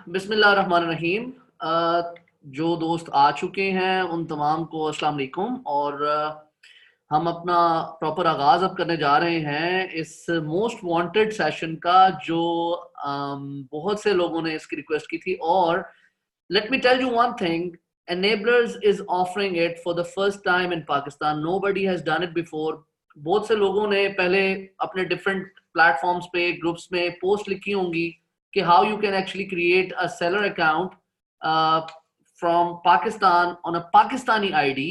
बिस्मिल्लाहिर्रहमानिर्रहीम। जो दोस्त आ चुके हैं उन तमाम को अस्सलाम वालेकुम। और हम अपना प्रॉपर आगाज अब करने जा रहे हैं इस मोस्ट वांटेड सेशन का, जो बहुत से लोगों ने इसकी रिक्वेस्ट की थी। और let me tell you one thing, Enablers is offering it for the first time in Pakistan. Nobody has done it before. बहुत से लोगों ने पहले अपने डिफरेंट प्लेटफॉर्म्स पे, ग्रुप्स में पोस्ट लिखी होंगी कि how you can actually create a seller account from Pakistan on a Pakistani ID.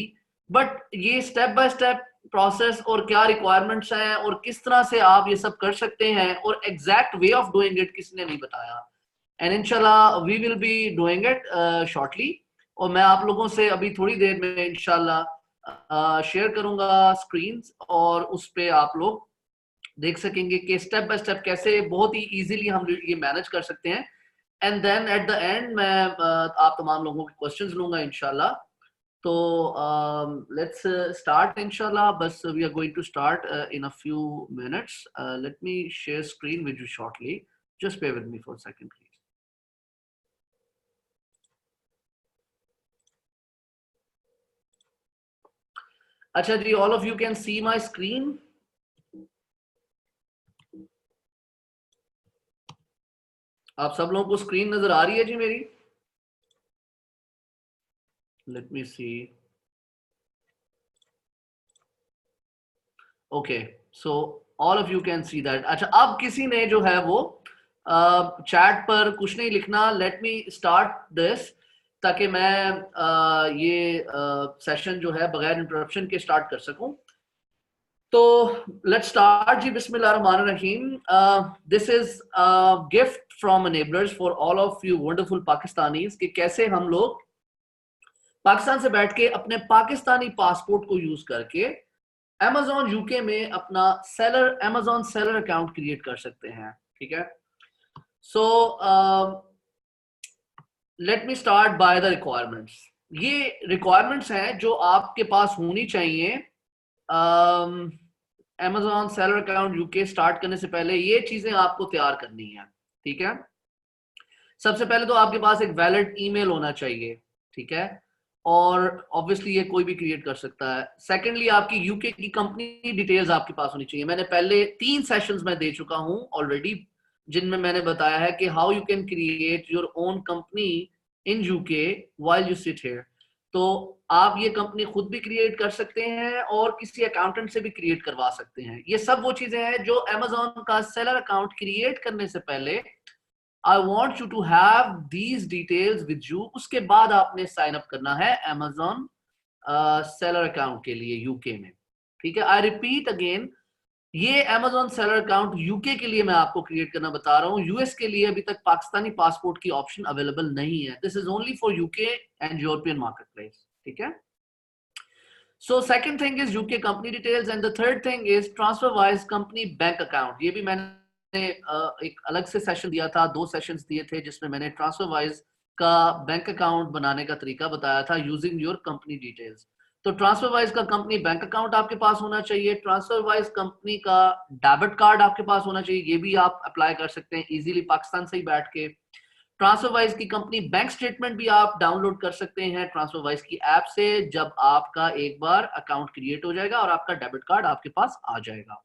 But ये स्टेप बाय स्टेप प्रोसेस और क्या रिक्वायरमेंट्स हैं और किस तरह से आप ये सब कर सकते हैं और exact way of doing it किसी ने नहीं बताया। एंड इंशाल्लाह we will be doing it shortly. और मैं आप लोगों से अभी थोड़ी देर में इंशाल्लाह शेयर करूंगा स्क्रीन्स, और उस पे आप लोग देख सकेंगे कि स्टेप बाय स्टेप कैसे बहुत ही इजीली हम ये मैनेज कर सकते हैं। And then at the end मैं आप तमाम लोगों के क्वेश्चंस लूंगा इंशाल्लाह। तो लेट्स स्टार्ट इंशाल्लाह। बस we are going to start in a few minutes. Let me share screen with you shortly. Just bear with me for a second please. अच्छा जी, all of you can see my screen? आप सब लोगों को screen नजर आ रही है जी मेरी? Let me see. Okay, so all of you can see that. अच्छा, अब किसी ने जो है वो चैट पर कुछ नहीं लिखना। लेट मी स्टार्ट दिस, ताकि मैं ये सेशन जो है बगैर इंटरप्शन के स्टार्ट कर सकूं। तो लेट्स स्टार्ट जी। बिस्मिल्लाहिर्रहमानिर्रहीम। This is gift from enablers for all of you wonderful Pakistanis कि कैसे हम लोग पाकिस्तान से बैठ के अपने पाकिस्तानी पासपोर्ट को यूज करके Amazon यूके में अपना Amazon सेलर अकाउंट क्रिएट कर सकते हैं। ठीक है, सो let me start by the requirements. ये रिक्वायरमेंट्स हैं जो आपके पास होनी चाहिए Amazon seller account UK start करने से पहले। ये चीजें आपको तैयार करनी है। ठीक है, सबसे पहले तो आपके पास एक वैलिड ईमेल होना चाहिए। ठीक है, और ऑब्वियसली ये कोई भी क्रिएट कर सकता है। सेकेंडली, आपकी यूके की कंपनी डिटेल्स आपके पास होनी चाहिए। मैंने पहले 3 सेशंस में दे चुका हूं ऑलरेडी, जिनमें मैंने बताया है कि how you can create your own company in UK while you sit here. तो आप ये कंपनी खुद भी क्रिएट कर सकते हैं और किसी अकाउंटेंट से भी क्रिएट करवा सकते हैं। ये सब वो चीजें हैं जो अमेजोन का सेलर अकाउंट क्रिएट करने से पहले I want you to have these details with you। उसके बाद आपने साइन अप करना है Amazon सेलर अकाउंट के लिए यूके में। ठीक है, आई रिपीट अगेन, ये Amazon सेलर अकाउंट यूके के लिए मैं आपको क्रिएट करना बता रहा हूँ। यूएस के लिए अभी तक पाकिस्तानी पासपोर्ट की ऑप्शन अवेलेबल नहीं है। This is only for UK and European market place. ठीक है, so second thing is UK company details and the third thing is transfer wise company bank account. ये भी मैंने एक अलग से सेशन दिया था, 2 सेशंस दिए थे जिसमें मैंने ट्रांसफर वाइज का बैंक अकाउंट बनाने का तरीका बताया था यूजिंग योर कंपनी डिटेल्स। तो ट्रांसफर वाइज का कंपनी बैंक अकाउंट आपके पास होना चाहिए। ट्रांसफर वाइज कंपनी का डेबिट कार्ड आपके पास होना चाहिए। ये भी आप अप्लाई कर सकते हैं इजीली पाकिस्तान से ही बैठ के। ट्रांसफरवाइज की कंपनी बैंक स्टेटमेंट भी आप डाउनलोड कर सकते हैं ट्रांसफरवाइज की ऐप से, जब आपका एक बार अकाउंट क्रिएट हो जाएगा और आपका डेबिट कार्ड आपके पास आ जाएगा।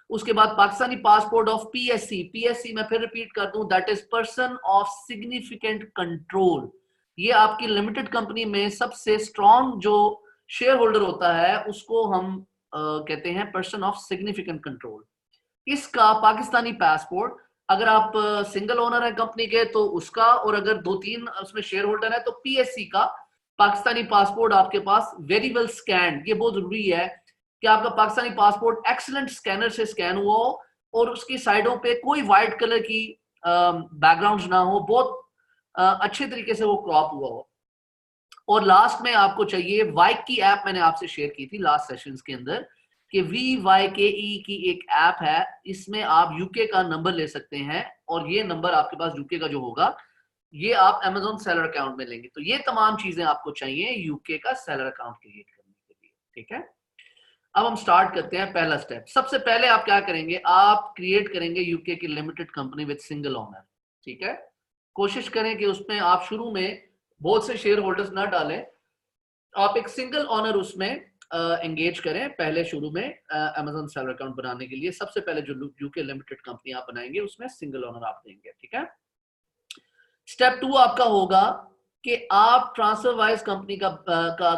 उसके बाद Pakistani passport of PSC. PSC मैं फिर रिपीट कर दूं, that is person of significant control. ये आपकी लिमिटेड कंपनी में सबसे स्ट्रॉन्ग जो शेयर होल्डर होता है उसको हम कहते हैं पर्सन ऑफ सिग्निफिकेंट कंट्रोल। इसका पाकिस्तानी पासपोर्ट, अगर आप सिंगल ओनर है कंपनी के तो उसका, और अगर 2-3 उसमें शेयर होल्डर है तो पीएससी का पाकिस्तानी पासपोर्ट आपके पास वेरी वेल स्कैन। ये बहुत जरूरी है कि आपका पाकिस्तानी पासपोर्ट एक्सीलेंट स्कैनर से स्कैन हुआ हो और उसकी साइडों पे कोई व्हाइट कलर की बैकग्राउंड ना हो, बहुत अच्छे तरीके से वो क्रॉप हुआ हो। और लास्ट में आपको चाहिए वाइक की ऐप, मैंने आपसे शेयर की थी लास्ट सेशंस के अंदर कि VYKE की एक ऐप है। इसमें आप यूके का नंबर ले सकते हैं और ये नंबर आपके पास यूके का जो होगा ये आप Amazon सेलर अकाउंट में लेंगे। तो ये तमाम चीजें आपको चाहिए यूके का सेलर अकाउंट क्रिएट करने के लिए। ठीक है, अब हम स्टार्ट करते हैं पहला स्टेप। सबसे पहले आप क्या करेंगे, आप क्रिएट करेंगे यूके की limited company with single owner. ठीक है, कोशिश करें कि उसमें आप शुरू में बहुत से शेयर होल्डर्स ना डालें, आप एक सिंगल ऑनर उसमें एंगेज करें पहले शुरू में Amazon सेलर अकाउंट बनाने के लिए। सबसे पहले जो यूके लिमिटेड कंपनी आप बनाएंगे उसमें सिंगल ऑनर आप देंगे, ठीक है। स्टेप 2 आपका होगा कि आप ट्रांसफर वाइज कंपनी का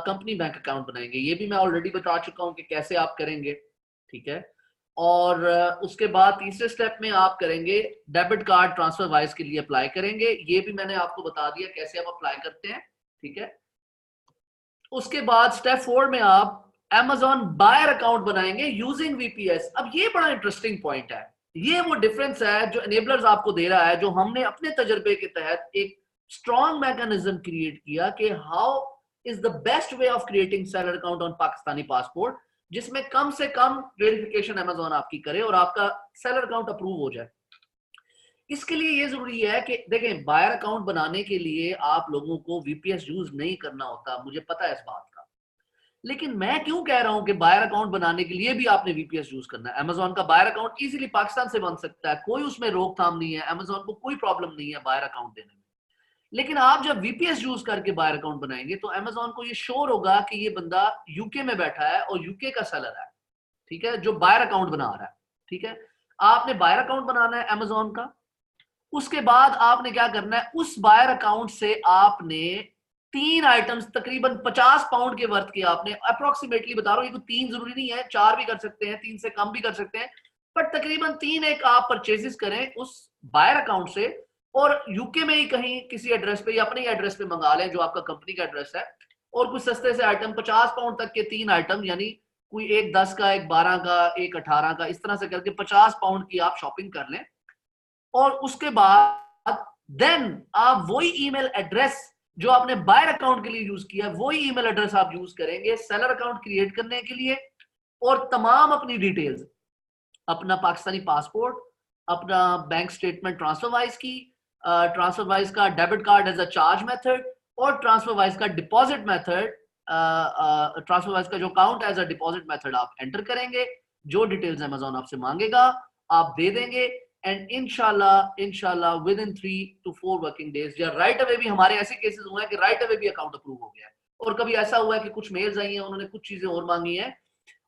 कंपनी बैंक अकाउंट बनाएंगे। ये भी मैं ऑलरेडी बता चुका हूं कि कैसे आप करेंगे, ठीक है। और उसके बाद तीसरे स्टेप में आप करेंगे डेबिट कार्ड ट्रांसफर वाइज के लिए अप्लाई करेंगे। ये भी मैंने आपको बता दिया कैसे आप अप्लाई करते हैं, ठीक है। उसके बाद स्टेप 4 में आप Amazon बायर अकाउंट बनाएंगे यूजिंग वीपीएस। अब ये बड़ा इंटरेस्टिंग पॉइंट है, ये वो डिफरेंस है जो एनेबलर्स आपको दे रहा है, जो हमने अपने तजर्बे के तहत एक स्ट्रॉन्ग मैकेनिज्म क्रिएट किया कि how is the best way of creating seller account on Pakistani passport, जिसमें कम से कम वेरिफिकेशन Amazon आपकी करे और आपका सेलर अकाउंट अप्रूव हो जाए। इसके लिए ये जरूरी है कि देखें, बायर अकाउंट बनाने के लिए आप लोगों को वीपीएस यूज नहीं करना होता, मुझे पता है इस बात का। लेकिन मैं क्यों कह रहा हूं कि बायर अकाउंट बनाने के लिए भी आपने वीपीएस यूज करना है। Amazon का बायर अकाउंट इजीली पाकिस्तान से बन सकता है, कोई उसमें रोकथाम नहीं है, Amazon को कोई प्रॉब्लम नहीं है बायर अकाउंट देने में। लेकिन आप जब वीपीएस यूज करके बायर अकाउंट बनाएंगे तो Amazon को ये श्योर होगा कि ये बंदा यूके में बैठा है और यूके का सेलर है, ठीक है, जो बायर अकाउंट बना रहा है, ठीक है। आपने बायर अकाउंट बनाना है Amazon का। उसके बाद आपने क्या करना है, उस बायर अकाउंट से आपने 3 आइटम्स तकरीबन 50 पाउंड के वर्थ के आपने अप्रोक्सीमेटली बता रहा हूं, ये तो 3 जरूरी नहीं है, 4 भी कर सकते हैं, 3 से कम भी कर सकते हैं, पर तकरीबन 3 एक आप परचेजेस करें उस बायर अकाउंट से और यूके में ही कहीं किसी एड्रेस पे या अपने एड्रेस पे मंगा लें जो आपका कंपनी का एड्रेस है, और कुछ सस्ते से आइटम 50 पाउंड तक के 3 आइटम, यानी कोई एक 10 का, एक 12 का, एक 18 का, इस तरह से करके 50 पाउंड की आप शॉपिंग कर लें। और उसके बाद देन आप वही ईमेल एड्रेस जो आपने बायर अकाउंट के लिए यूज किया, वही ईमेल एड्रेस आप यूज करेंगे सेलर अकाउंट क्रिएट करने के लिए, और तमाम अपनी डिटेल्स, अपना पाकिस्तानी पासपोर्ट, अपना बैंक स्टेटमेंट ट्रांसफर वाइज की, ट्रांसफर वाइज का debit card as a charge method, और ट्रांसफर वाइज का डिपॉजिट मेथड, ट्रांसफर वाइज का जो account as a deposit method आप एंटर करेंगे। जो डिटेल्स Amazon आपसे मांगेगा आप दे देंगे, एंड इंशाल्लाह with in 3 to 4 working days या राइट अवे भी, हमारे ऐसे केसेस हुए हैं कि राइट अवे भी अकाउंट अप्रूव हो गया है। और कभी ऐसा हुआ है कि कुछ मेल्स आई हैं, उन्होंने कुछ चीजें और मांगी हैं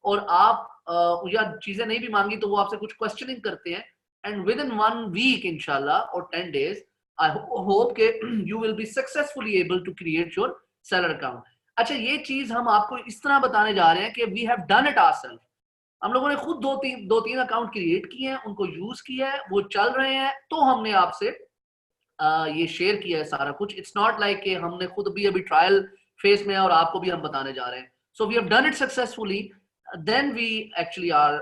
और आप या चीजें नहीं भी मांगी तो वो आपसे कुछ क्वेश्चनिंग करते हैं, एंड विद इन 1 वीक इंशाल्लाह और 10 डेज आई होप के you will be successfully able to create your seller account. अच्छा, ये चीज हम आपको इस तरह बताने जा रहे हैं कि we have done it ourselves. हम लोगों ने खुद दो तीन अकाउंट क्रिएट किए हैं, उनको यूज किया है, वो चल रहे हैं, तो हमने आपसे ये शेयर किया है सारा कुछ। इट्स नॉट लाइक कि हमने खुद भी अभी ट्रायल फेज में है और आपको भी हम बताने जा रहे हैं। So we have done it successfully, then we actually are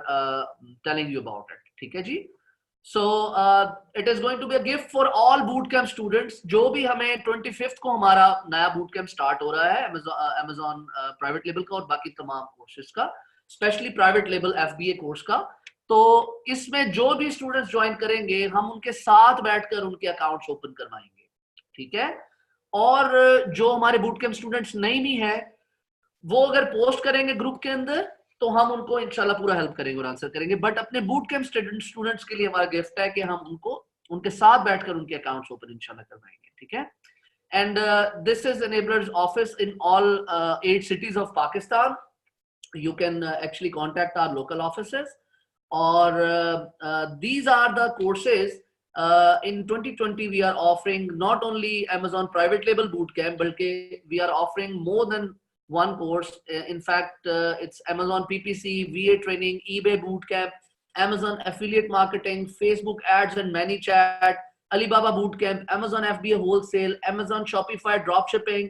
telling you about it, ठीक है जी। So it is going to be a gift for all boot camp students. जो भी हमें 25th को हमारा नया बूट कैंप स्टार्ट हो रहा है Amazon प्राइवेट लेवल का और बाकी तमाम कोर्सेज का, specially private level FBA course का। तो इसमें जो भी स्टूडेंट्स ज्वाइन करेंगे हम उनके साथ बैठकर उनके अकाउंट्स ओपन करवाएंगे, ठीक है। और जो हमारे बूट कैंप स्टूडेंट्स नहीं भी है, वो अगर पोस्ट करेंगे ग्रुप के अंदर तो हम उनको इंशाल्लाह पूरा हेल्प करेंगे और आंसर करेंगे। बट अपने बूट कैंप स्टूडेंट्स के लिए हमारा गिफ्ट है कि हम उनको उनके साथ बैठकर उनके अकाउंट्स ओपन इंशाल्लाह करवाएंगे, ठीक है। And this is enablers office in all 8 cities of Pakistan. You can actually contact our local offices, or these are the courses in 2020 we are offering not only Amazon private label bootcamp, but we are offering more than one course. In fact, it's Amazon PPC, VA training, eBay bootcamp, Amazon affiliate marketing, Facebook ads and ManyChat, Alibaba bootcamp, Amazon FBA wholesale, Amazon Shopify dropshipping,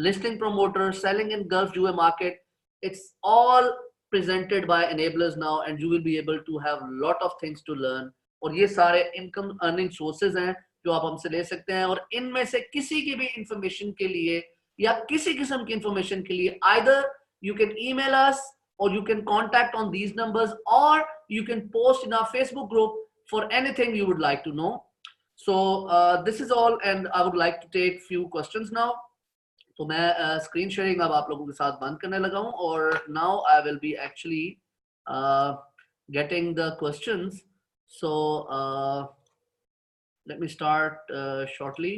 listing promoter, selling in Gulf UA market. It's all presented by enablers now, and you will be able to have a lot of things to learn. और ये सारे income earning sources हैं जो आप हमसे ले सकते हैं, और इनमें से किसी की भी इंफॉर्मेशन के लिए या किसी किस्म की इंफॉर्मेशन के लिए either you can email us or you can contact on these numbers, or you can post in our Facebook group for anything you would like to know. So this is all, and I would like to take few questions now. तो मैं screen sharing अब आप लोगों के साथ बंद करने लगा हूं, और now I will be actually getting the questions. So let me start shortly.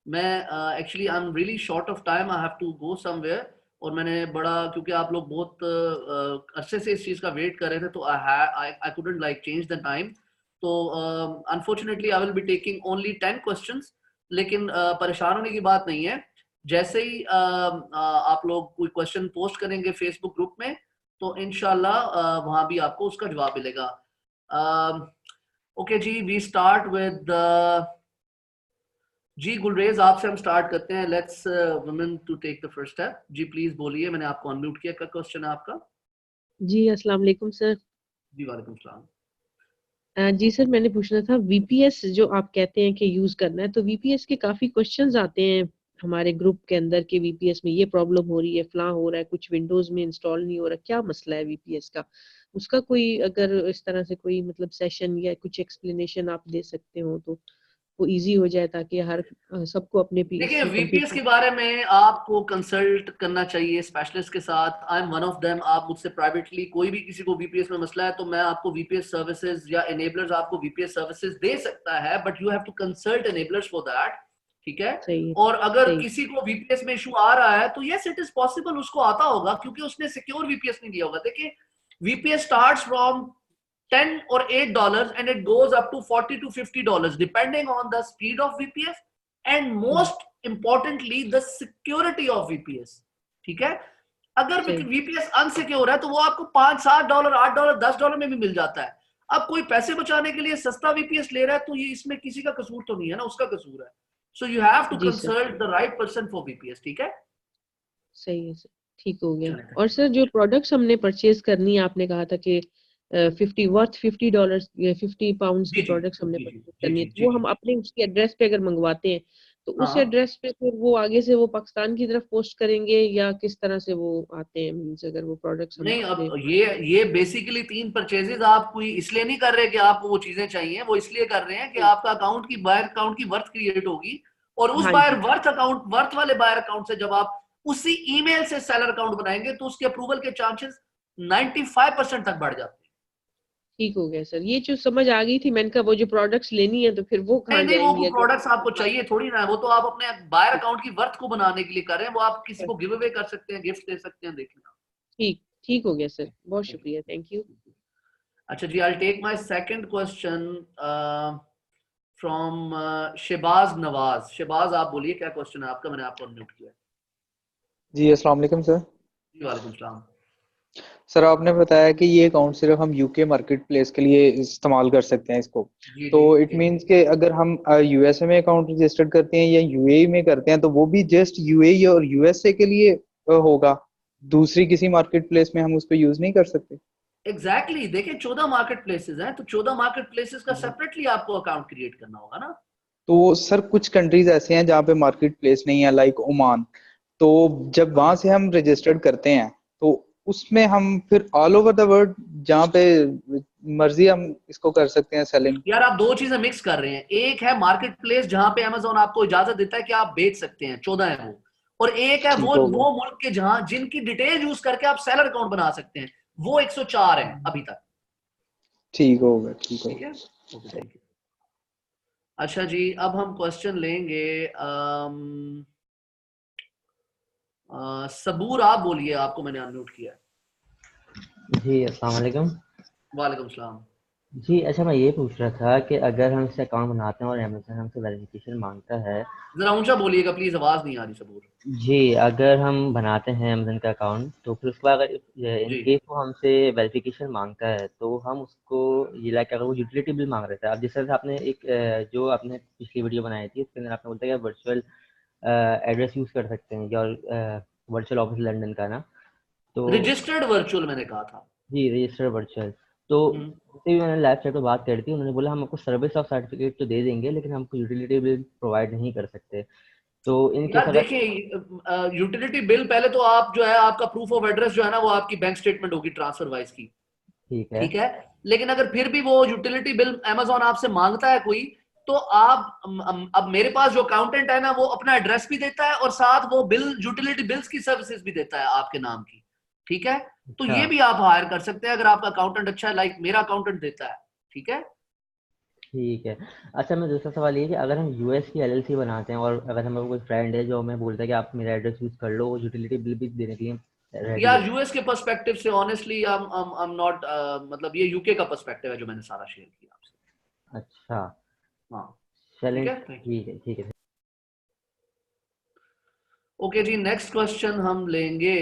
मैं actually I am really short of time, I have to go somewhere, और मैंने बड़ा, क्योंकि आप लोग बहुत अरसे से इस चीज का वेट कर रहे थे, तो I couldn't like change the time. तो unfortunately I will be taking only 10 questions, लेकिन परेशान होने की बात नहीं है। जैसे ही आप लोग कोई क्वेश्चन पोस्ट करेंगे फेसबुक ग्रुप में, तो इंशाल्लाह वहां भी आपको उसका जवाब मिलेगा। ओके जी, वी स्टार्ट विद जी गुलरेज, आपसे हम स्टार्ट करते हैं। Let's women to take the first step. जी प्लीज बोलिए, मैंने आपको अनम्यूट किया। क्या क्वेश्चन है आपका? जी अस्सलाम वालेकुम सर। जी वालेकुम सलाम। जी सर, मैंने पूछना था वीपीएस जो आप कहते हैं कि यूज करना है, तो वीपीएस के काफी क्वेश्चंस आते हैं हमारे ग्रुप के अंदर कि वीपीएस में ये प्रॉब्लम हो रही है, फलां हो रहा है, कुछ विंडोज में इंस्टॉल नहीं हो रहा, क्या मसला है वीपीएस का? उसका कोई अगर इस तरह से कोई मतलब सेशन या कुछ एक्सप्लेनेशन आप दे सकते हो तो वो इजी हो जाए, ताकि हर सबको अपने देखिए, पीसी वीपीएस कंप्यूटर। के बारे में आपको कंसल्ट करना चाहिए स्पेशलिस्ट के साथ। I am one of them. आप मुझसे प्राइवेटली, कोई भी किसी को वीपीएस में मसला है, तो मैं आपको वीपीएस सर्विसेज या एनेबलर्स, आपको वीपीएस सर्विसेज दे सकता है, but you have to consult enablers for that. ठीक है? सही है। और अगर सही। किसी को वीपीएस में इशू आ रहा है, तो यस इट इज पॉसिबल, उसको आता होगा, क्योंकि उसने सिक्योर वीपीएस नहीं दिया होगा। देखिए, VPS starts from 10 or $8 and it goes up to $40 to $50 depending on the speed of VPS and most importantly the security of VPS। ठीक है? अगर सही। VPS अनसिक्योर है, तो वो आपको $5-7, $8, $10 में भी मिल जाता है। अब कोई पैसे बचाने के लिए सस्ता VPS ले रहा है, तो ये इसमें किसी का कसूर तो नहीं है ना, उसका कसूर है। सो यू हैव टू जी sir. Consult the right person for VPS। ठीक है? सही है सर। ठीक हो गया। चलेगा। और सर जो प्रोडक्ट्स हमने परचेज करनी है, आपने कहा था कि 50 या 50 पाउंड्स की जी जी प्रोडक्ट्स हमने जी जी परचेज जी करनी है, जी तो जी वो जी। हम अपने उसकी एड्रेस पे अगर मंगवाते हैं, तो उस हाँ एड्रेस पे फिर वो आगे से वो पाकिस्तान की तरफ पोस्ट करेंगे, या किस तरह से वो आते हैं? मींस अगर वो प्रोडक्ट्स हम नहीं, अपने। अब ये बेसिकली 3 परचेजेस आप कोई इसलिए नहीं कर रहे कि आपको वो चीजें चाहिए, वो इसलिए कर रहे हैं कि आपका अकाउंट की, बायर अकाउंट की वर्थ क्रिएट होगी, और उस हाँ बायर जी। वर्थ वाले बायर अकाउंट से जब आप उसी ईमेल से सेलर अकाउंट बनाएंगे, तो उसके अप्रूवल के चांसेस 95% तक बढ़ जाते हैं। ठीक हो गया सर, ये जो समझ आ गई थी। मैंने कहा वो जो प्रोडक्ट्स लेनी है तो फिर वो नहीं कहाँ नहीं, वो जाएंगी अगर। प्रोडक्ट्स आपको चाहिए थोड़ी ना है, वो तो आप अपने बायर अकाउंट की वर्थ को बनाने के लिए कर रहे हैं, वो आप किसी को गिव अवे कर सकते हैं, गिफ्ट दे सकते हैं। देख लेना। ठीक ठीक हो गया सर, बहुत शुक्रिया, थैंक यू। अच्छा जी, I take my second question from Shahbaz Nawaz. Shahbaz, आप बोलिए, क्या क्वेश्चन है आपका? मैंने आपको अनम्यूट किया है। जी अस्सलाम वालेकुम सर। जी वालेकुम सलाम। सर आपने बताया कि ये अकाउंट सिर्फ हम यूके मार्केट प्लेस के लिए इस्तेमाल कर सकते हैं इसको। जी तो जी इट जी जी। मींस कि अगर हम यूएसए में अकाउंट रजिस्टर्ड करते हैं या यूएई में करते हैं, तो वो भी जस्ट यूएई और यूएसए के लिए होगा। दूसरी किसी मार्केट प्लेस में हम उसको यूज नहीं कर सकते। एग्जैक्टली, देखिए 14 मार्केट प्लेसेस हैं, तो 14 मार्केट प्लेसेस का जी। सेपरेटली आपको अकाउंट क्रिएट करना होगा ना। तो सर कुछ कंट्रीज ऐसे हैं जहाँ पे मार्केट प्लेस नहीं है, लाइक ओमान। तो जब वहां से हम रजिस्टर्ड करते हैं, तो उसमें हम फिर ऑल ओवर द वर्ल्ड जहाँ पे मर्जी हम इसको कर सकते हैं सेलिंग। यार, आप दो चीजें मिक्स कर रहे हैं। एक है मार्केट प्लेस जहां पे अमेजोन आपको इजाजत देता है कि आप बेच सकते हैं, 14 है वो। और एक है ठीक वो हो गया। वो मुल्क के जहां जिनकी डिटेल यूज करके आप सेलर अकाउंट बना सकते हैं, वो 104 है अभी तक। ठीक हो गया, ठीक हो ठीक है? ओके, गया। Thank you. अच्छा जी, अब हम क्वेश्चन लेंगे। सबूर, आप बोलिए, आपको मैंने अनम्यूट किया है। जी अस्सलाम वालेकुम। वालेकुम सलाम। जी अच्छा, मैं ये पूछ रहा था कि अगर हम इससे अकाउंट बनाते हैं और अमेज़न हमसे वेरिफिकेशन मांगता है। जरा ऊंचा बोलिएगा प्लीज, आवाज नहीं आ रही सबूर। जी, अगर हम बनाते हैं अमेज़न का अकाउंट, तो फिर उसके बाद अगर इन जी केस वो हमसे वेरिफिकेशन मांगता है, तो हम उसको ये लाइक अगर वो यूटिलिटी बिल मांग रहे थे, अब जिस तरह से आपने एक जो आपने पिछली वीडियो बनाई थी उसके अंदर आपने बोलता है कि वर्चुअल एड्रेस यूज़ कर सकते हैं और वर्चुअल ऑफिस लंदन का ना, तो रजिस्टर्ड वर्चुअल मैंने कहा था। जी रजिस्टर्ड वर्चुअल। तो हम्म। उससे भी मैंने लाइव चैट पे बात करी थी, उन्होंने बोला हम आपको सर्विस ऑफ सर्टिफिकेट तो दे देंगे, लेकिन हमको यूटिलिटी बिल प्रोवाइड नहीं कर सकते। तो इन केस यार अगर देखिए, यूटिलिटी बिल पहले तो आप जो है, आपका प्रूफ ऑफ एड्रेस जो है ना, वो आपकी बैंक स्टेटमेंट होगी ट्रांसफर वाइज की। ठीक है। ठीक है? लेकिन अगर फिर भी वो यूटिलिटी बिल अमेजोन आपसे मांगता है कोई, तो आप अब मेरे पास जो अकाउंटेंट है ना, वो अपना एड्रेस भी देता है और साथ वो बिल, यूटिलिटी बिल्स की सर्विसेज भी देता है आपके नाम की। ठीक है? तो अच्छा। ये भी आप हायर कर सकते हैं अगर आपका अकाउंटेंट अच्छा है, लाइक मेरा अकाउंटेंट देता है। ठीक है? ठीक है। अच्छा, मैं दूसरा सवाल ये कि अगर हम यूएस की एलएलसी बनाते हैं और अगर हमारा कोई फ्रेंड है जो हमें बोलता है कि आप मेरा एड्रेस यूज कर लो, वो यूटिलिटी बिल भी देने के लिए रेडी यार है। यूएस के पर्सपेक्टिव से ऑनेस्टली आई एम नॉट, मतलब ये यूके का पर्सपेक्टिव है जो मैंने सारा शेयर किया आपसे। अच्छा, हाँ ठीक चलें, है, ठीक है, ठीक है। ओके जी, नेक्स्ट क्वेश्चन हम लेंगे।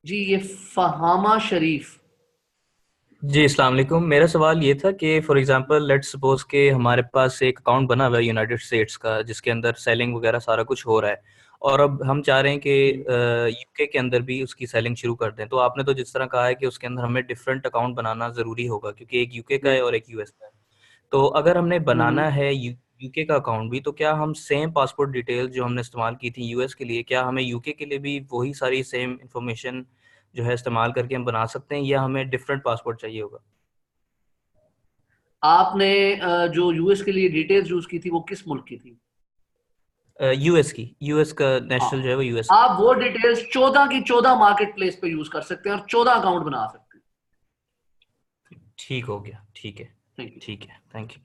जी ये फहामा शरीफ। जी अस्सलाम वालेकुम। मेरा सवाल ये था कि फॉर एग्जांपल लेट्स सपोज कि हमारे पास एक अकाउंट बना हुआ है यूनाइटेड स्टेट्स का जिसके अंदर सेलिंग वगैरह सारा कुछ हो रहा है और अब हम चाह रहे हैं कि यूके के अंदर भी उसकी सेलिंग शुरू कर दें। तो आपने तो जिस तरह कहा है कि उसके अंदर हमें डिफरेंट अकाउंट बनाना ज़रूरी होगा क्योंकि एक यूके का है और एक यूएस का है। तो अगर हमने बनाना है यूके का अकाउंट भी, तो क्या हम सेम पासपोर्ट डिटेल जो हमने इस्तेमाल की थी यूएस के लिए, क्या हमें यूके के लिए भी वही सारी सेम इंफॉर्मेशन जो है इस्तेमाल करके हम बना सकते हैं या हमें डिफरेंट पासपोर्ट चाहिए होगा? आपने जो यूएस के लिए डिटेल्स यूज की थी वो किस मुल्क की थी? यूएस की, यूएस का हाँ, नेशनल जो है वो यूएस। आप वो डिटेल्स 14 की 14 मार्केट प्लेस पे यूज कर सकते हैं और 14 अकाउंट बना सकते हैं। ठीक हो गया, ठीक है, थैंक यू। ठीक है, थैंक यू।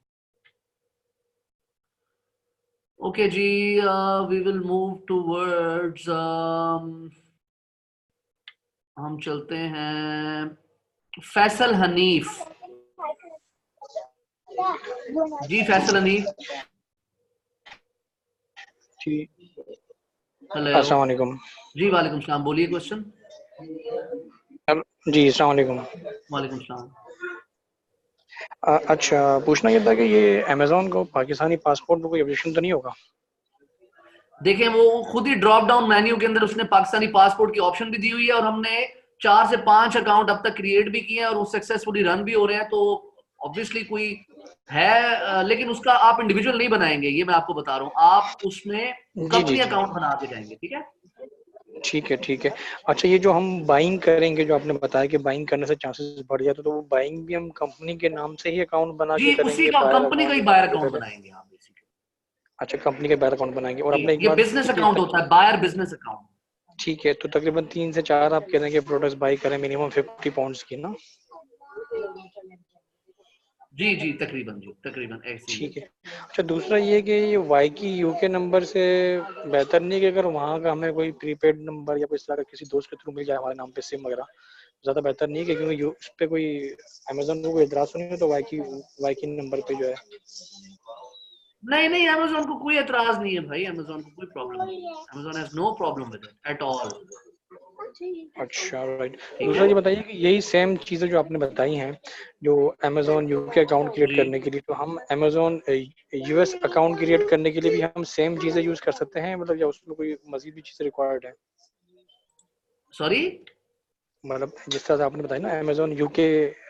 ओके जी, वी विल मूव टूवर्ड्स, हम चलते हैं फैसल हनीफ। जी फैसल हनीफ, जी हेलो। अस्सलाम वालेकुम। जी वालेकुम सलाम, बोलिए क्वेश्चन। जी अस्सलाम वालेकुम। वालेकुम सलाम। अच्छा, पूछना ये था कि ये अमेज़न को पाकिस्तानी पासपोर्ट में कोई ऑब्जेक्शन तो नहीं होगा? देखें वो खुद ही ड्रॉप डाउन मेन्यू के अंदर उसने पाकिस्तानी पासपोर्ट की ऑप्शन भी दी हुई है और हमने 4 से 5 अकाउंट अब तक क्रिएट भी किए हैं और वो सक्सेसफुली रन भी हो रहे हैं। तो ऑब्वियसली कोई है, लेकिन उसका आप इंडिविजुअल नहीं बनाएंगे, ये मैं आपको बता रहा हूँ। आप उसमें जी, जी, कंपनी जी। अकाउंट बना के जाएंगे, ठीक है। ठीक है, ठीक है। अच्छा, ये जो हम बाइंग करेंगे, जो आपने बताया कि बाइंग करने से चांसेस बढ़ जाते, तो वो बाइंग भी हम कंपनी के नाम से ही अकाउंट बना जी के उसी करेंगे, का बायर कंपनी का अकाउंट ही जो बायर आपने अकाउंट बताया? बनाएंगे आप बेसिकली। अच्छा, कंपनी के बायर अकाउंट बनाएंगे और आपने एक ये बात बिजनेस की अकाउंट होता है, बायर बिजनेस अकाउंट। ठीक है, तो तकरीबन 3 से 4 आप कह रहे हैं कि प्रोडक्ट्स बाई करें मिनिमम 50 पाउंड्स की ना? जी जी तकरीबन, जी तकरीबन ऐसे ही है। ठीक है। अच्छा, दूसरा ये कि ये वाई की यूके नंबर से बेहतर नहीं कि अगर वहाँ का हमें कोई प्रीपेड नंबर या कोई इस तरह का किसी दोस्त के थ्रू मिल जाए हमारे नाम पे सिम वगैरह, ज़्यादा बेहतर नहीं है कि क्योंकि उस पे कोई अमेजन को कोई एतराज़ तो नहीं है तो वाई की नंबर पे जो है? नहीं नहीं, अमेजोन को कोई एतराज नहीं है भाई, अमेजोन को कोई प्रॉब्लम नहीं है। Amazon has no problem with it at all. अच्छा, राइट। ठीक दूसरा है ये बताइए कि यही सेम चीज़ें जो आपने बताई हैं, जो अमेजोन यूके अकाउंट क्रिएट जी। करने के लिए, तो हम अमेजोन यूएस अकाउंट क्रिएट करने के लिए भी हम सेम चीज़ें यूज़ कर सकते हैं, मतलब या उसमें कोई मजीद भी चीज़ें रिक्वायर्ड है? सॉरी। मतलब जिस तरह से आपने बताया ना अमेजोन यूके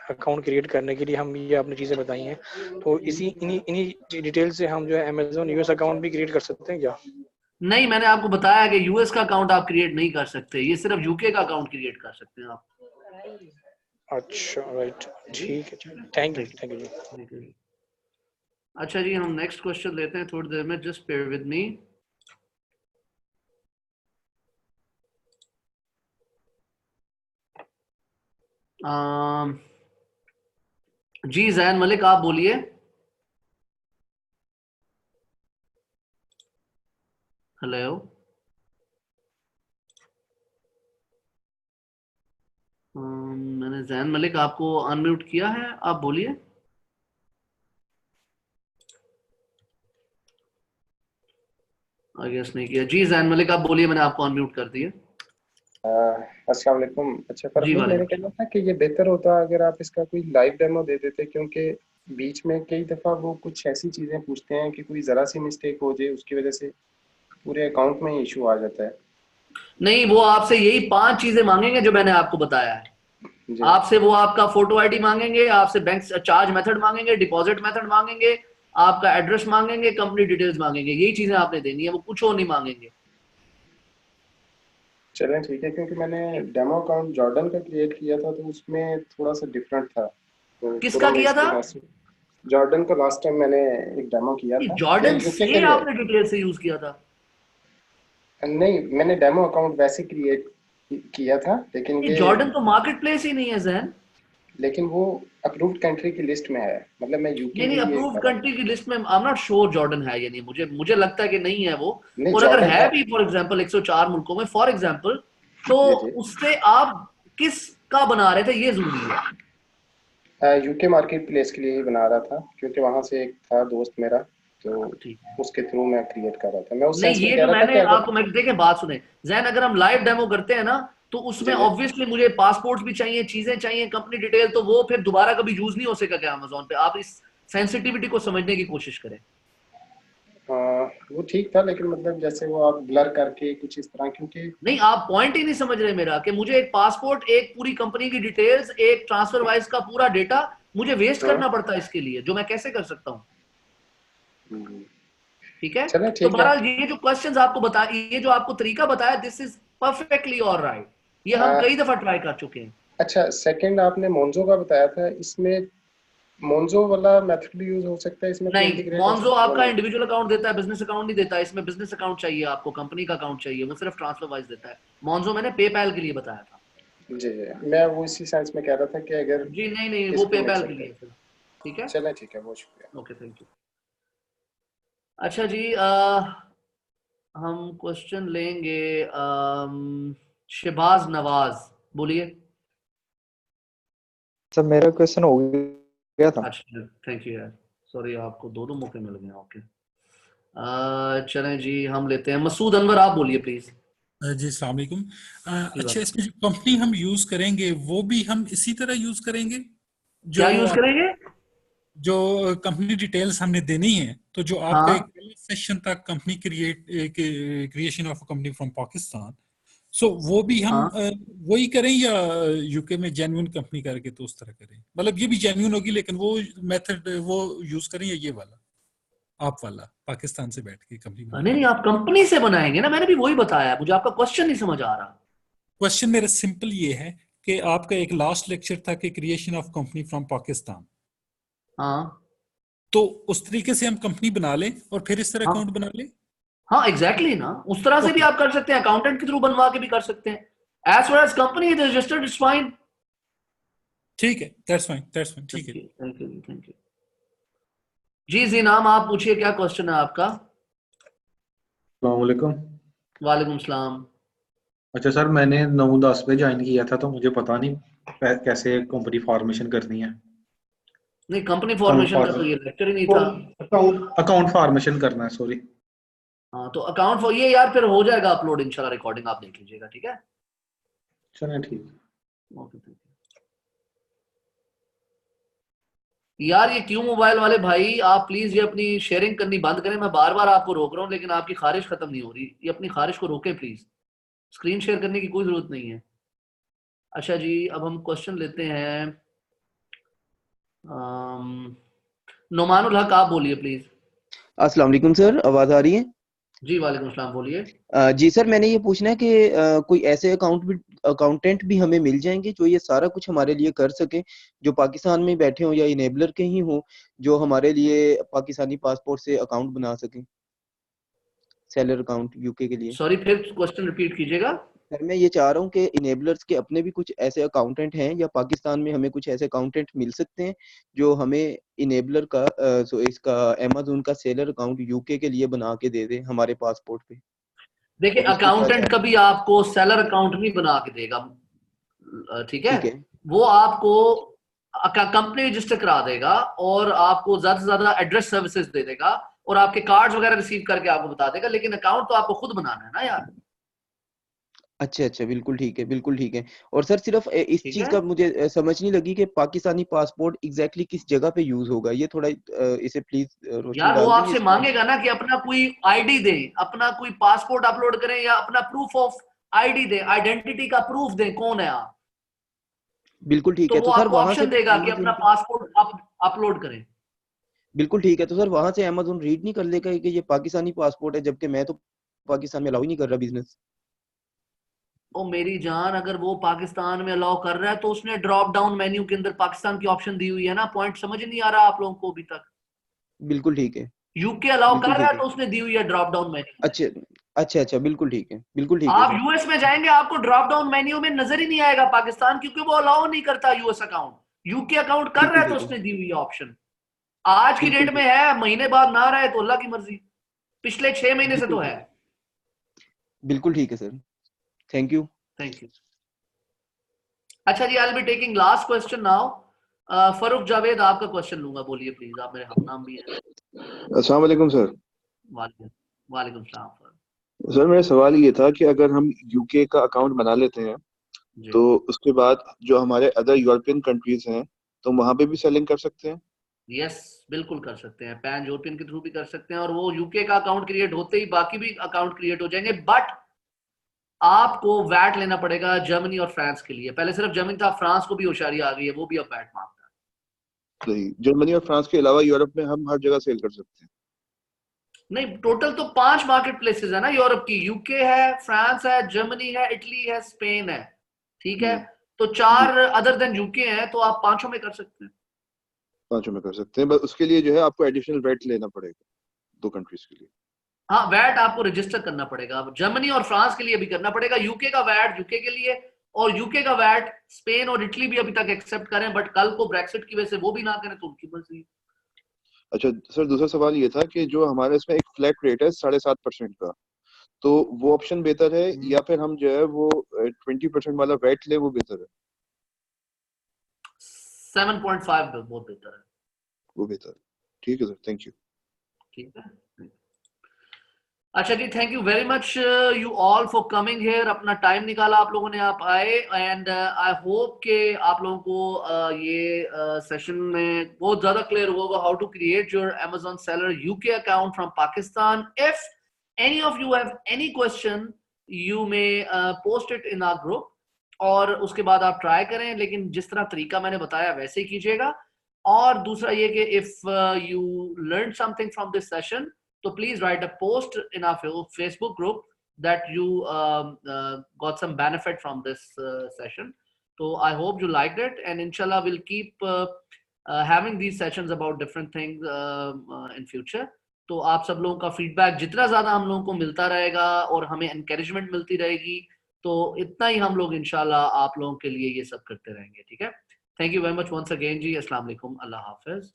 अकाउंट क्रिएट करने के लिए हम ये आपने चीज़ें बताई हैं, तो इसी इन्हीं इन्हीं डिटेल से हम जो है अमेजोन यूएस अकाउंट भी क्रिएट कर सकते हैं क्या? नहीं, मैंने आपको बताया कि यूएस का अकाउंट आप क्रिएट नहीं कर सकते, ये सिर्फ यूके का अकाउंट क्रिएट कर सकते हैं आप। अच्छा, राइट। जी ठीक है, thank you, thank thank you जी। यू। अच्छा जी, हम नेक्स्ट क्वेश्चन लेते हैं थोड़ी देर में, जस्ट बेयर विद मी। जी जैन मलिक आप बोलिए। हेलो। मैंने जैन मलिक आपको अनम्यूट किया है, आप बोलिए। आई गेस नहीं किया। जी जैन मलिक आप बोलिए, मैंने आपको अनम्यूट कर दिया। अस्सलाम वालेकुम। अच्छा जी फरहमीन, मैंने वालेकुम कहना था कि ये बेहतर होता अगर आप इसका कोई लाइव डेमो दे देते, क्योंकि बीच में कई दफ़ा वो कुछ ऐसी चीज़ें पूछते हैं कि कोई ज़रा सी मिस्टेक हो जाए उसकी वजह से पूरे अकाउंट में इशू आ जाता है। नहीं, वो आपसे यही 5 चीजें मांगेंगे जो मैंने आपको बताया है। जी आपसे वो आपका फोटो आईडी मांगेंगे, आपसे बैंक चार्ज मेथड मांगेंगे, डिपॉजिट मेथड मांगेंगे, आपका एड्रेस मांगेंगे, कंपनी डिटेल्स मांगेंगे, यही चीजें आपने देनी है, वो कुछ और नहीं मांगेंगे। चलें ठीक है, क्योंकि मैंने डेमो अकाउंट जॉर्डन का क्रिएट किया था तो उसमें थोड़ा सा डिफरेंट था, तो थोड़ा किसका मैं किया इसके था? लिहाज से जॉर्डन का लास्ट टाइम मैंने एक डेमो किया था, ये जॉर्डन यूके के से लिए। आपने डिटेल से यूज किया था? नहीं, मैंने डेमो अकाउंट वैसे क्रिएट किया था, लेकिन ये ये जॉर्डन तो मार्केट प्लेस ही नहीं है जहन। लेकिन वो अप्रूव्ड कंट्री की लिस्ट में है, मतलब मैं यूके नहीं के लिए अप्रूव्ड कंट्री की लिस्ट में I am not sure Jordan है या नहीं, मुझे लगता है कि नहीं है वो। नहीं, और अगर जॉर्डन है भी फॉर एग्जांपल 104 मुल्कों में फॉर एग्जांपल, तो जी जी उससे आप किस का बना रहे थे ये जरूरी है। यूके मार्केट प्लेस के लिए ही बना रहा था, क्योंकि वहां से एक था दोस्त मेरा, तो ठीक है। उसके थ्रू मैं क्रिएट कर रहा था। मैं उस नहीं सेंस में ये कह जो रहा था कि मैंने अगर आपको, मैं देखें बात सुने जैन, अगर हम लाइव डेमो करते हैं ना तो उसमें जी जी ऑब्वियसली मुझे पासपोर्ट भी चाहिए, चीजें चाहिए, कंपनी डिटेल, तो वो फिर दोबारा कभी यूज नहीं हो सकेगा क्या अमेजोन पे। आप इस सेंसिटिविटी को समझने की कोशिश करें। वो ठीक था, लेकिन मतलब जैसे वो आप ब्लर करके कुछ इस तरह, क्योंकि नहीं आप पॉइंट ही नहीं समझ रहे मेरा, कि मुझे एक पासपोर्ट, एक पूरी कंपनी की डिटेल्स, एक ट्रांसफर वाइज का पूरा डेटा मुझे वेस्ट हाँ करना पड़ता है इसके लिए, जो मैं कैसे कर सकता हूँ। हम्म, ठीक है। चलें तो ठीक है। बहरहाल ये जो क्वेश्चंस आपको बताया, ये जो आपको तरीका बताया, दिस इज परफेक्टली ऑलराइट, ये हम आ, कई दफा ट्राई कर चुके हैं। अच्छा, सेकंड आपने मोन्जो का बताया था, इसमें मोन्जो वाला मेथड भी यूज हो सकता है इसमें, कि नहीं इंटीग्रेट मॉन्जो वो आपका नहीं? इंडिविजुअल अकाउंट देता है, बिजनेस अकाउंट नहीं देता। इसमें बिजनेस अकाउंट चाहिए आपको, कंपनी का अकाउंट चाहिए, वो सिर्फ ट्रांसफर वाइज देता है। मॉन्जो मैंने पेपैल के लिए बताया था। जी जी, मैं वो इसी सेंस में कह रहा था कि अगर जी नहीं नहीं, इस वो पे पेपैल मिक्सअप के लिए कर। है सिर्फ। ठीक है। चलें ठीक है, बहुत शुक्रिया। Okay thank you. अच्छा जी हम क्वेश्चन लेंगे शहबाज नवाज, बोलिए। सब मेरा क्वेश्चन हो गया था। अच्छा थैंक यू यार, सॉरी आपको दो मौके मिल गए। ओके चलें जी, हम लेते हैं मसूद अनवर, आप बोलिए प्लीज। जी अस्सलाम वालेकुम। जी अच्छा, बात। इसमें जो कंपनी हम यूज करेंगे वो भी हम इसी तरह यूज करेंगे जो क्या यूज आप करेंगे? जो कंपनी डिटेल्स हमने देनी है, तो जो आपका एक हाँ सेशन था company creation of company from Pakistan, so वो भी हम हाँ। वही करें या यूके में जेन्युइन कंपनी करके तो उस तरह करें? मतलब ये भी जेन्युइन होगी लेकिन वो मेथड वो यूज करें या ये वाला आप वाला पाकिस्तान से बैठ के कंपनी नहीं बनाएंगे? नहीं, आप कंपनी से बनाएंगे ना, मैंने भी वही बताया, मुझे आपका क्वेश्चन नहीं समझ आ रहा। क्वेश्चन मेरा सिंपल ये है कि आपका एक लास्ट लेक्चर था कि creation of company from Pakistan, हाँ तो उस तरीके से हम कंपनी बना लें और फिर इस तरह हाँ अकाउंट बना लें? हाँ एग्जैक्टली ना, उस तरह से भी ओके, आप कर सकते हैं, अकाउंटेंट के थ्रू बनवा के भी कर सकते हैं। As far as company is registered it's fine. ठीक है, दैट्स फाइन, ठीक थैंक है। You thank you thank you. जी जी नाम आप पूछिए, क्या क्वेश्चन है आपका? वालेकुम। वालेकुम सलाम। अच्छा सर, मैंने 9-10 पे ज्वाइन किया था, तो मुझे पता नहीं कैसे कंपनी फॉर्मेशन करनी है। नहीं कंपनी अकाउंट फॉर्मेशन का तो ये लेक्चर ही नहीं था। अकाउंट फॉर्मेशन करना है, सॉरी। हाँ तो अकाउंट फॉर ये यार फिर हो जाएगा अपलोड इंशाल्लाह, रिकॉर्डिंग आप देख लीजिएगा। ठीक है। चलें ठीक। Okay thank you. यार ये क्यों मोबाइल वाले भाई, आप प्लीज ये अपनी शेयरिंग करनी बंद करें। मैं बार बार आपको रोक रहा हूँ लेकिन आपकी खारिश खत्म नहीं हो रही। ये अपनी खारिश को रोके प्लीज, स्क्रीन शेयर करने की कोई जरूरत नहीं है। अच्छा जी अब हम क्वेश्चन लेते हैं। नुमानुल हक, आप बोलिए प्लीज। अस्सलाम वालेकुम सर, आवाज आ रही है? जी वालेकुम सलाम, बोलिए। जी सर, मैंने ये पूछना है कि कोई ऐसे अकाउंटेंट भी हमें मिल जाएंगे जो ये सारा कुछ हमारे लिए कर सके, जो पाकिस्तान में बैठे हों या इनेबलर के ही हों, जो हमारे लिए पाकिस्तानी पासपोर्ट से अकाउंट बना सकें, सेलर अकाउंट यूके के लिए। सॉरी फिर क्वेश्चन रिपीट कीजिएगा। सर मैं ये चाह रहा हूँ कि इनेबलर्स के अपने भी कुछ ऐसे अकाउंटेंट हैं या पाकिस्तान में हमें कुछ ऐसे अकाउंटेंट मिल सकते हैं जो हमें इनेबलर का इसका अमेज़न का सेलर अकाउंट यूके के लिए बना के दे दे हमारे पासपोर्ट पे, देखिए और उसकी अकाउंटेंट पहचान। कभी आपको सेलर अकाउंट नहीं बना के देगा। ठीक है। ठीक है। वो आपको कंपनी रजिस्टर करा देगा और आपको ज्यादा से ज्यादा एड्रेस सर्विसेज दे देगा और आपके कार्ड्स वगैरह रिसीव करके आपको बता देगा, लेकिन अकाउंट तो आपको खुद बनाना है ना यार। अच्छा अच्छा, बिल्कुल ठीक है, बिल्कुल ठीक है। और सर सिर्फ इस ठीक चीज है का मुझे समझ नहीं लगी कि पाकिस्तानी पासपोर्ट एग्जैक्टली किस जगह पे यूज होगा, ये थोड़ा इसे प्लीज रोशनी यार, वो डाल देंगे आपसे इस पे? मांगेगा ना कि अपना कोई आईडी दें, अपना कोई पासपोर्ट अपलोड करें या अपना प्रूफ ऑफ आईडी दें, आइडेंटिटी का प्रूफ दें कौन है आप। बिल्कुल ठीक तो है, वो तो सर आपको वहां से ऑप्शन देगा कि अपना अमेज़न पे। पासपोर्ट अपलोड करें। बिल्कुल ठीक है, तो सर वहां से अमेज़न रीड नहीं कर लेगा कि ये पाकिस्तानी पासपोर्ट है, जबकि मैं तो पाकिस्तान में अलाउ ही नहीं कर रहा बिजनेस। ओ मेरी जान, अगर वो पाकिस्तान में अलाउ कर रहा है तो उसने ड्रॉप डाउन मेन्यू के अंदर पाकिस्तान की ऑप्शन दी हुई है ना। पॉइंट समझ नहीं आ रहा आप लोगों को अभी तक? बिल्कुल ठीक है। यूके अलाउ बिल्कुल कर रहा ठीक है है। तो उसने दी हुई है ड्रॉप डाउन मेन्यू में। अच्छे अच्छा अच्छा, बिल्कुल ठीक है, बिल्कुल ठीक है आप सर। यूएस में जाएंगे आपको ड्रॉप डाउन मेन्यू में नजर ही नहीं आएगा पाकिस्तान, क्योंकि वो अलाउ नहीं करता यूएस अकाउंट। यूके अकाउंट कर रहा है तो बिल्कुल उसने दी हुई ऑप्शन, आज की बिल्कुल डेट में है, महीने बाद ना रहा है तो अल्लाह की मर्जी, पिछले 6 महीने से तो बिल्कुल है। बिल्कुल ठीक है sir, thank you. Thank you. अच्छा जी, I will be taking last question now. Farooq Javed, आपका क्वेश्चन लूंगा, बोलिए प्लीज, आप मेरे हमनाम भी हैं। अस्सलाम वालेकुम सर। वालेकुम सलाम। सर मेरा सवाल ये था कि अगर हम यूके का अकाउंट बना लेते हैं जी तो उसके बाद जो हमारे अदर यूरोपियन कंट्रीज हैं तो वहां पे भी सेलिंग कर सकते हैं? यस, बिल्कुल कर सकते हैं, पैन यूरोपियन के थ्रू भी कर सकते हैं, और वो यूके का अकाउंट क्रिएट होते ही बाकी भी अकाउंट क्रिएट हो जाएंगे। बट आपको वैट लेना पड़ेगा जर्मनी और फ्रांस के लिए। पहले सिर्फ जर्मनी था, फ्रांस को भी होशियारी आ गई है, वो भी अब वैट मांगता है। सही, जर्मनी और फ्रांस के अलावा यूरोप में हम हर जगह सेल कर सकते हैं? नहीं, टोटल तो 5 मार्केट प्लेसेस है ना यूरोप की, यूके है, फ्रांस है, जर्मनी है, इटली है, स्पेन है, ठीक है, तो 4 अदर देन यूके हैं, तो आप 5 में कर सकते हैं। 5 में कर सकते हैं, बस उसके लिए जो है आपको एडिशनल वेट लेना पड़ेगा 2 कंट्रीज के लिए। हाँ, वैट आपको रजिस्टर करना पड़ेगा, जर्मनी और फ्रांस के लिए भी करना पड़ेगा, यूके का वैट यूके के लिए, और यूके का वैट स्पेन और इटली भी अभी तक एक्सेप्ट करें, बट कल को ब्रेक्सिट की वजह से वो भी ना करें तो उनकी मर्जी। अच्छा सर, दूसरा सवाल ये था कि जो हमारे इसमें एक फ्लैट रेट है 7.5% का, तो वो ऑप्शन बेहतर है या फिर हम जो है वो 20% वाला वेट ले, वो बेहतर है? 7.5 बहुत बेहतर है। वो बेहतर है, ठीक है सर, थैंक यू। ठीक है, अच्छा जी, thank you very much you all for coming here, अपना टाइम निकाला आप लोगों ने, आप आए, एंड आई होप के आप लोगों को ये सेशन में बहुत ज्यादा क्लियर होगा how to create your Amazon seller UK account from Pakistan. If any of you have any question, you may post it in our group, और उसके बाद आप ट्राई करें, लेकिन जिस तरह तरीका मैंने बताया वैसे ही कीजिएगा। और दूसरा ये कि if you learn something from this session, so please write a post in our Facebook group that you got some benefit from this session. So I hope you liked it, and inshallah we'll keep having these sessions about different things in future. तो आप सब लोगों का feedback जितना ज्यादा हम लोगों को मिलता रहेगा और हमें एनकरेजमेंट मिलती रहेगी, तो इतना ही हम लोग इंशाल्लाह आप लोगों के लिए ये सब करते रहेंगे, ठीक है। Thank you very much once again जी, अस्सलाम वालेकुम, अल्लाह हाफिज।